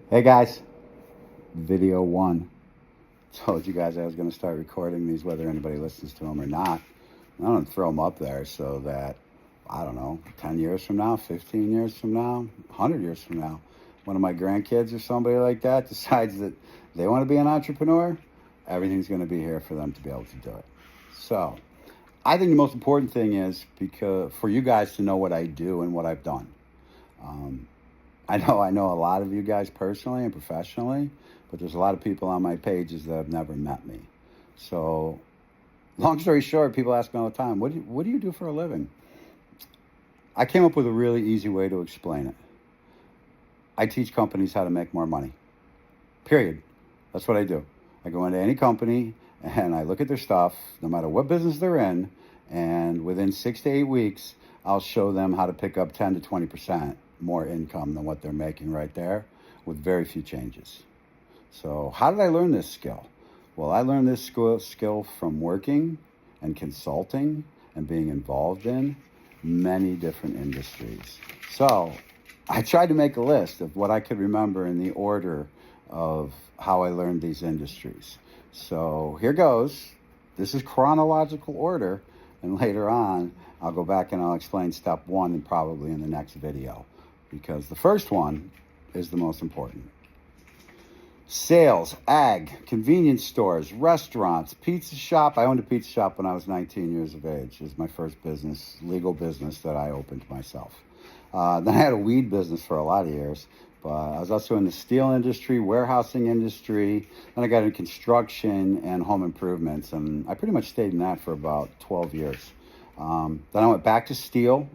Hey guys, video one. Told you guys I was going to start recording these, whether anybody listens to them or not. I'm going to throw them up there so that, I don't know, 10 years from now, 15 years from now, 100 years from now, one of my grandkids or somebody like that decides that they want to be an entrepreneur, everything's going to be here for them to be able to do it. So, I think the most important thing is because for you guys to know what I do and what I've done. Um, I know a lot of you guys personally and professionally, but there's a lot of people on my pages that have never met me. So, long story short, people ask me all the time, what do you do for a living? I came up with a really easy way to explain it. I teach companies how to make more money. Period. That's what I do. I go into any company and I look at their stuff, no matter what business they're in, and within 6 to 8 weeks, I'll show them how to pick up 10 to 20% more income than what they're making right there with very few changes. So, how did I learn this skill? Well, I learned this skill from working and consulting and being involved in many different industries. So, I tried to make a list of what I could remember in the order of how I learned these industries. So, here goes. This is chronological order, and later on, I'll go back and I'll explain step one and probably in the next video, because the first one is the most important. Sales, ag, convenience stores, restaurants, pizza shop. I owned a pizza shop when I was 19 years of age. It was my first business, legal business that I opened myself. Then I had a weed business for a lot of years, but I was also in the steel industry, warehousing industry. Then I got into construction and home improvements, and I pretty much stayed in that for about 12 years. Then I went back to steel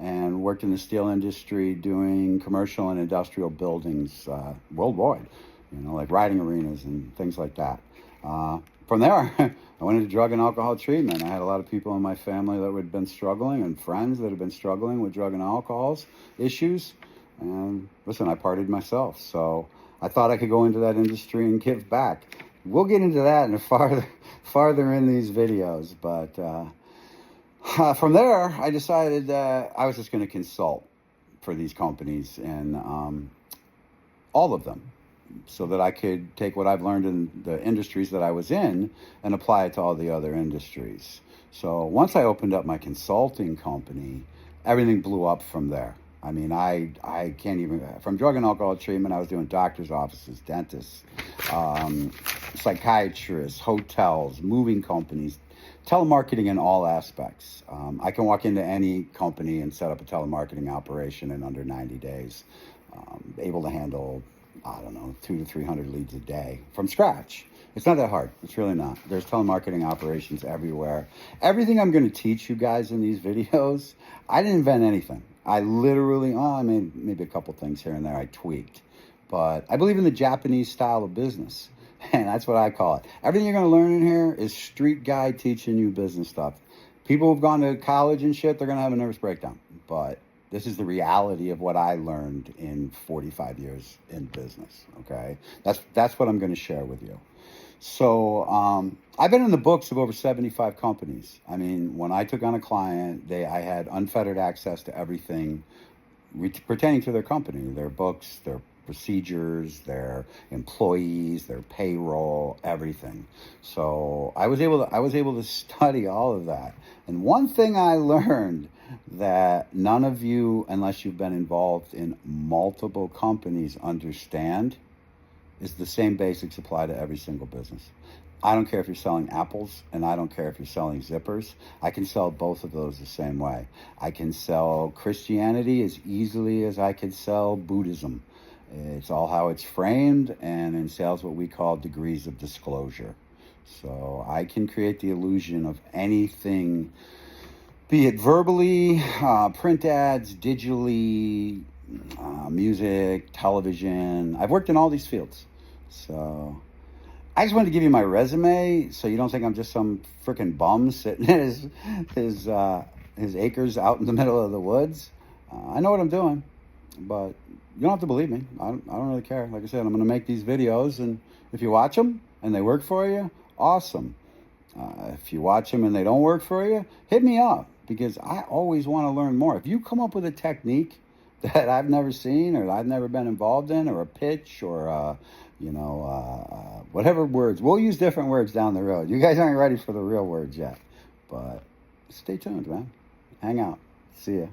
and worked in the steel industry doing commercial and industrial buildings worldwide, like riding arenas and things like that. From there, I went into drug and alcohol treatment. I had a lot of people in my family that had been struggling and friends that had been struggling with drug and alcohol issues. And listen, I partied myself. So I thought I could go into that industry and give back. We'll get into that in farther in these videos, but from there, I decided that I was just going to consult for these companies and all of them so that I could take what I've learned in the industries that I was in and apply it to all the other industries. So once I opened up my consulting company, everything blew up from there. I mean, I can't even, from drug and alcohol treatment, I was doing doctor's offices, dentists, psychiatrists, hotels, moving companies, telemarketing in all aspects. I can walk into any company and set up a telemarketing operation in under 90 days. Able to handle, I don't know, 200 to 300 leads a day from scratch. It's not that hard. It's really not. There's telemarketing operations everywhere. Everything I'm going to teach you guys in these videos, I didn't invent anything. I literally, I mean, maybe a couple things here and there I tweaked. But I believe in the Japanese style of business. And that's what I call it. Everything you're going to learn in here is street guy teaching you business stuff. People who've gone to college and shit, they're going to have a nervous breakdown. But this is the reality of what I learned in 45 years in business, okay? That's what I'm going to share with you. So I've been in the books of over 75 companies. I mean, when I took on a client, I had unfettered access to everything pertaining to their company, their books, their procedures, their employees, their payroll, everything. So I was able to study all of that. And one thing I learned that none of you, unless you've been involved in multiple companies, understand is the same basics apply to every single business. I don't care if you're selling apples, and I don't care if you're selling zippers. I can sell both of those the same way. I can sell Christianity as easily as I could sell Buddhism. It's all how it's framed, and in sales what we call degrees of disclosure. So I can create the illusion of anything, be it verbally, print ads, digitally, music, television. I've worked in all these fields. So I just wanted to give you my resume so you don't think I'm just some freaking bum sitting in his acres out in the middle of the woods. I know what I'm doing, but you don't have to believe me. I don't really care. Like I said, I'm going to make these videos, and if you watch them and they work for you, awesome. If you watch them and they don't work for you, hit me up, because I always want to learn more. If you come up with a technique that I've never seen or I've never been involved in, or a pitch, or whatever words. We'll use different words down the road. You guys aren't ready for the real words yet, but stay tuned, man. Hang out. See ya.